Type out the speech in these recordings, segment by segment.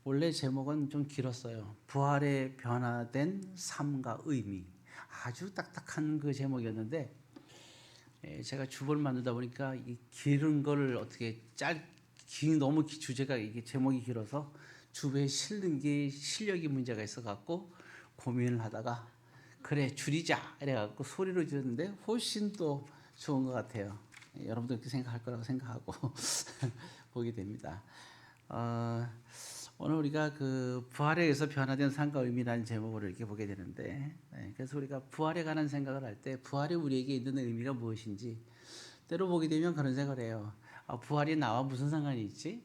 원래 제목은 좀 길었어요. 부활의 변화된 삶과 의미. 아주 딱딱한 그 제목이었는데 제가 주보를 만들다 보니까 이 길은 거를 어떻게 너무 주제가 이게 제목이 길어서 주보에 실는 게 실력이 문제가 있어 갖고 고민을 하다가 그래 줄이자 이래 갖고 소리로 줄였는데 훨씬 또 좋은 것 같아요. 여러분도 그렇게 생각할 거라고 생각하고 보게 됩니다. 오늘 우리가 그 부활에 의해서 변화된 삶과 의미라는 제목으로 이렇게 보게 되는데, 그래서 우리가 부활에 관한 생각을 할 때 부활이 우리에게 있는 의미가 무엇인지 때로 보게 되면 그런 생각을 해요. 부활이 나와 무슨 상관이 있지?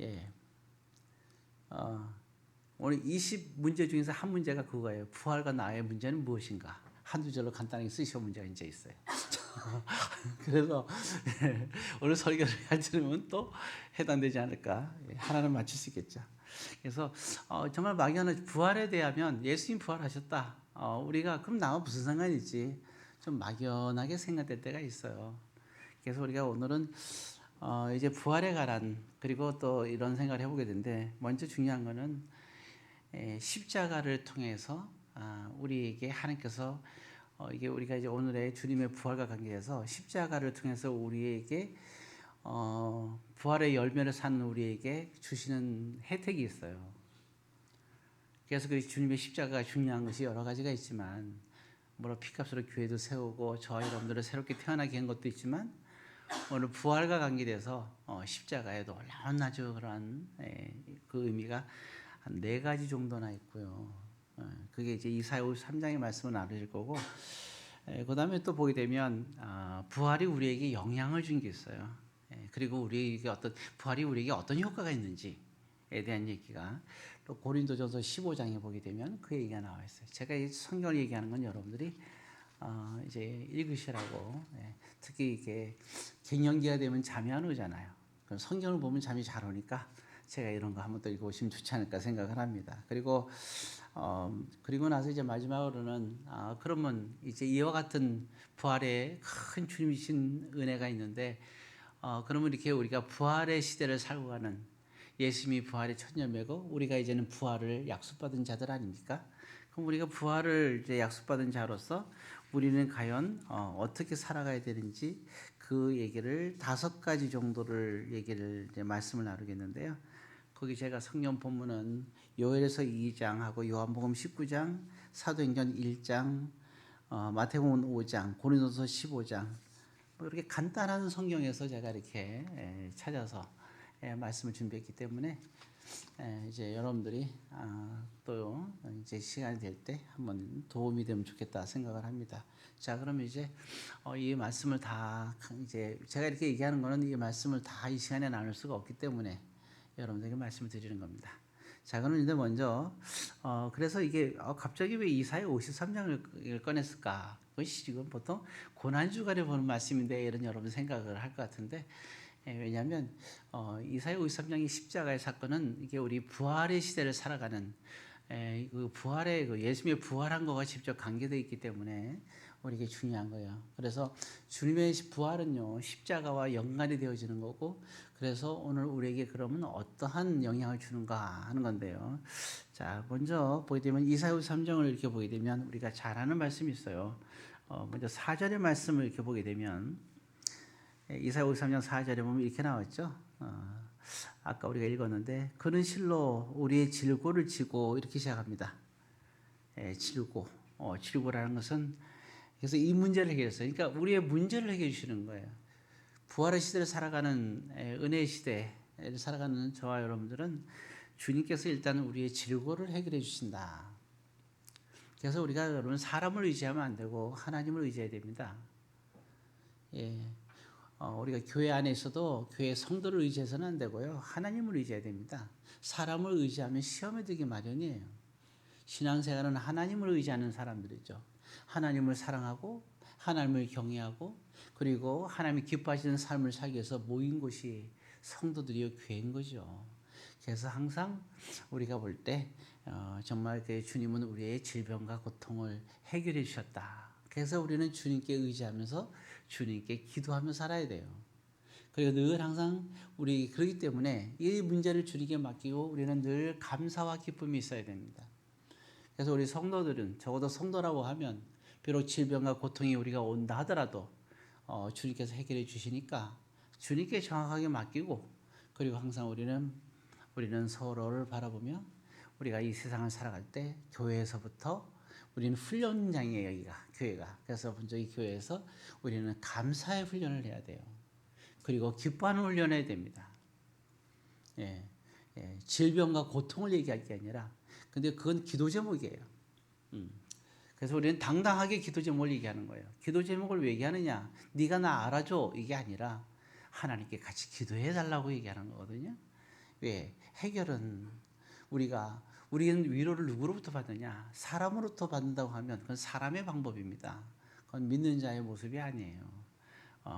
예. 어, 오늘 20문제 중에서 한 문제가 그거예요. 부활과 나의 문제는 무엇인가? 한두 절로 간단하게 쓰시오 문제가 이제 있어요. 그래서 오늘 설교를 들으면 또 해당되지 않을까. 하나는 맞출 수 있겠죠. 그래서 정말 막연한 부활에 대하면 예수님 부활하셨다. 우리가 그럼 나와 무슨 상관이지? 좀 막연하게 생각될 때가 있어요. 그래서 우리가 오늘은 이제 부활에 관한 그리고 또 이런 생각을 해보게 되는데 먼저 중요한 거는 십자가를 통해서 우리에게 하나님께서 이게 우리가 이제 오늘의 주님의 부활과 관계해서 십자가를 통해서 우리에게 부활의 열매를 사는 우리에게 주시는 혜택이 있어요. 그래서 그 주님의 십자가가 중요한 것이 여러 가지가 있지만 피값으로 교회도 세우고 저와 여러분들을 새롭게 태어나게 한 것도 있지만 오늘 부활과 관계돼서 십자가에 놀라운 아주 그런 그 의미가 한 4가지 정도나 있고요. 그게 이제 이사야 53장의 말씀을 나누실 거고 그 다음에 또 보게 되면 부활이 우리에게 영향을 준 게 있어요. 그리고 우리에게 부활이 우리에게 어떤 효과가 있는지에 대한 얘기가 또 고린도전서 15장에 보게 되면 그 얘기가 나와 있어요. 제가 이 성경을 얘기하는 건 여러분들이 이제 읽으시라고. 특히 이게 갱년기가 되면 잠이 안 오잖아요. 그럼 성경을 보면 잠이 잘 오니까 제가 이런 거 한번 또 읽어보시면 좋지 않을까 생각을 합니다. 그리고 나서 이제 마지막으로는 그러면 이제 이와 같은 부활의 큰 주님이신 은혜가 있는데 그러면 이렇게 우리가 부활의 시대를 살고 가는 예수님이 부활의 첫 열매고 우리가 이제는 부활을 약속받은 자들 아닙니까? 그럼 우리가 부활을 이제 약속받은 자로서 우리는 과연 어떻게 살아가야 되는지 그 얘기를 5가지 정도를 이제 말씀을 나누겠는데요. 거기 제가 성경 본문은 요엘에서 2장하고 요한복음 19장, 사도행전 1장, 마태복음 5장, 고린도서 15장 이렇게 간단한 성경에서 제가 이렇게 찾아서 말씀을 준비했기 때문에 이제 여러분들이 또 이제 시간이 될 때 한번 도움이 되면 좋겠다 생각을 합니다. 자, 그럼 이제 이 말씀을 다 이제 제가 이렇게 얘기하는 거는 이 말씀을 다 이 시간에 나눌 수가 없기 때문에 여러분들에게 말씀을 드리는 겁니다. 자, 그럼 이제 먼저 그래서 이게 갑자기 왜 이사야 53장을 꺼냈을까? 그것이 지금 보통 고난주간에 보는 말씀인데 이런 여러분 생각을 할 것 같은데 왜냐하면 이사야 53장의 십자가의 사건은 이게 우리 부활의 시대를 살아가는 그 부활의 그 예수님의 부활한 거가 직접 관계되어 있기 때문에 우리에게 중요한 거예요. 그래서 주님의 부활은요 십자가와 연관이 되어지는 거고 그래서 오늘 우리에게 그러면 어떠한 영향을 주는가 하는 건데요. 자, 먼저 보게 되면 이사야 53장을 이렇게 보게 되면 우리가 잘 아는 말씀이 있어요. 먼저 4절의 말씀을 이렇게 보게 되면 이사야 53장 4절에 보면 이렇게 나왔죠. 아까 우리가 읽었는데 그는 실로 우리의 질고를 지고 이렇게 시작합니다. 질고라는 것은 그래서 이 문제를 해결했어요. 그러니까 우리의 문제를 해결해 주시는 거예요. 부활의 시대를 살아가는 은혜의 시대를 살아가는 저와 여러분들은 주님께서 일단 우리의 질고를 해결해 주신다. 그래서 우리가 여러분 사람을 의지하면 안 되고 하나님을 의지해야 됩니다. 우리가 교회 안에 있어도 교회 성도를 의지해서는 안 되고요. 하나님을 의지해야 됩니다. 사람을 의지하면 시험에 들기 마련이에요. 신앙생활은 하나님을 의지하는 사람들이죠. 하나님을 사랑하고 하나님을 경외하고 그리고 하나님이 기뻐하시는 삶을 살기 위해서 모인 곳이 성도들이요 교회인 거죠. 그래서 항상 우리가 볼 때 정말 그 주님은 우리의 질병과 고통을 해결해 주셨다. 그래서 우리는 주님께 의지하면서 주님께 기도하며 살아야 돼요. 그리고 늘 항상 우리 그렇기 때문에 이 문제를 주님께 맡기고 우리는 늘 감사와 기쁨이 있어야 됩니다. 그래서 우리 성도들은 적어도 성도라고 하면 비록 질병과 고통이 우리가 온다 하더라도 주님께서 해결해 주시니까 주님께 정확하게 맡기고 그리고 항상 우리는 서로를 바라보며 우리가 이 세상을 살아갈 때 교회에서부터 우리는 훈련장이에요. 여기가 교회가. 그래서 먼저 이 교회에서 우리는 감사의 훈련을 해야 돼요. 그리고 기뻐하는 훈련을 해야 됩니다. 예, 질병과 고통을 얘기할 게 아니라 근데 그건 기도 제목이에요. 그래서 우리는 당당하게 기도 제목을 얘기하는 거예요. 기도 제목을 왜 얘기하느냐? 네가 나 알아줘 이게 아니라 하나님께 같이 기도해 달라고 얘기하는 거거든요. 왜? 해결은 우리는 위로를 누구로부터 받느냐? 사람으로부터 받는다고 하면 그건 사람의 방법입니다. 그건 믿는 자의 모습이 아니에요.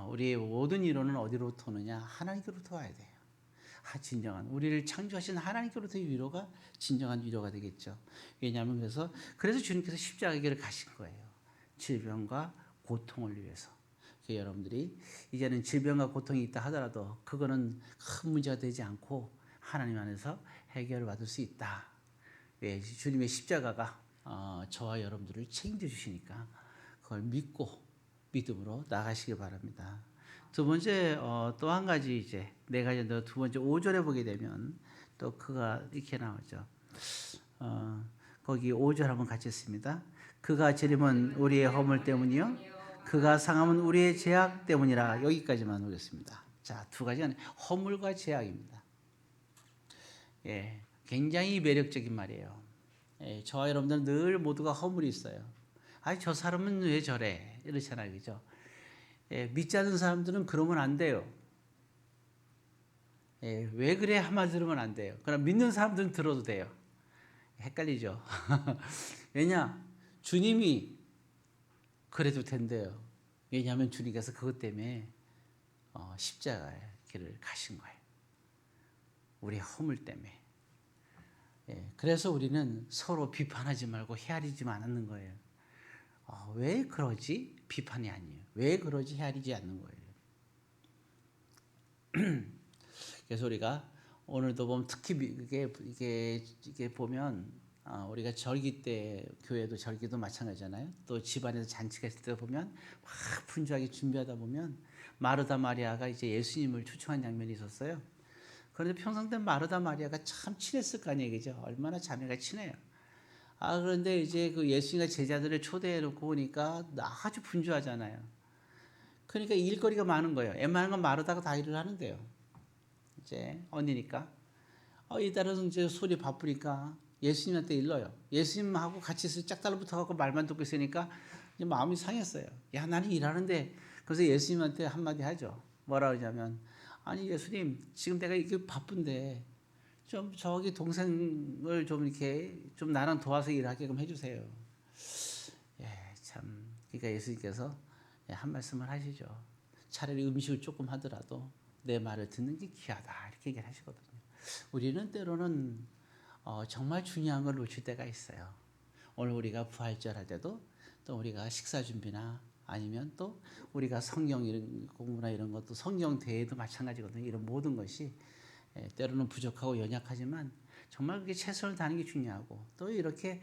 우리의 모든 위로는 어디로부터 오느냐? 하나님께로부터 와야 돼요. 진정한 우리를 창조하신 하나님께로부터의 위로가 진정한 위로가 되겠죠. 왜냐하면 그래서 주님께서 십자가의 길을 가신 거예요. 질병과 고통을 위해서. 여러분들이 이제는 질병과 고통이 있다 하더라도 그거는 큰 문제가 되지 않고 하나님 안에서 해결을 받을 수 있다. 왜? 주님의 십자가가 저와 여러분들을 책임져 주시니까 그걸 믿음으로 나가시길 바랍니다. 두 번째 또 한 가지 이제 네 가지 두 번째 5절에 보게 되면 또 그가 이렇게 나오죠. 거기 5절 한번 같이 읽습니다. 그가 저림은 우리의 허물 때문이요 그가 상함은 우리의 죄악 때문이라. 여기까지만 오겠습니다. 자, 두 가지가 허물과 죄악입니다. 예, 굉장히 매력적인 말이에요. 예, 저와 여러분들은 늘 모두가 허물이 있어요. 아니 저 사람은 왜 저래 이렇잖아요, 그죠? 예, 믿지 않는 사람들은 그러면 안 돼요. 예, 왜 그래 한마디 들으면 안 돼요. 그럼 믿는 사람들은 들어도 돼요. 헷갈리죠. 왜냐? 주님이 그래도 된대요. 왜냐하면 주님께서 그것 때문에 십자가의 길을 가신 거예요. 우리의 허물 때문에. 예, 그래서 우리는 서로 비판하지 말고 헤아리지 않는 거예요. 왜 그러지? 비판이 아니에요. 왜 그러지? 헤아리지 않는 거예요. 그래서 우리가 오늘도 보면 특히 이게 보면 우리가 절기 때 교회도 절기도 마찬가지잖아요. 또 집안에서 잔치가 있을 때 보면 막 분주하게 준비하다 보면 마르다 마리아가 이제 예수님을 초청한 장면이 있었어요. 그런데 평상 때 마르다 마리아가 참 친했을 거 아니에요, 그죠? 얼마나 자매가 친해요. 그런데 이제 그 예수님과 제자들을 초대해 놓고 오니까 아주 분주하잖아요. 그러니까 일거리가 많은 거예요. 웬만한 건 마르다가 다 일을 하는데요. 이제 언니니까. 이달은 이제 손이 바쁘니까 예수님한테 일러요. 예수님하고 같이 있을 짝 달라붙어갖고 말만 듣고 있으니까 이제 마음이 상했어요. 야, 나는 일하는데. 그래서 예수님한테 한마디 하죠. 뭐라 그러냐면, 아니, 예수님, 지금 내가 이게 바쁜데, 좀 저기 동생을 좀 이렇게 좀 나랑 도와서 일하게끔 해주세요. 예, 참. 그러니까 예수님께서 한 말씀을 하시죠. 차라리 음식을 조금 하더라도 내 말을 듣는 게 귀하다. 이렇게 얘기를 하시거든요. 우리는 때로는 정말 중요한 걸 놓칠 때가 있어요. 오늘 우리가 부활절 할 때도 또 우리가 식사 준비나 아니면 또 우리가 성경 이런 공부나 이런 것도 성경 대회도 마찬가지거든요. 이런 모든 것이 때로는 부족하고 연약하지만 정말 그게 최선을 다하는 게 중요하고 또 이렇게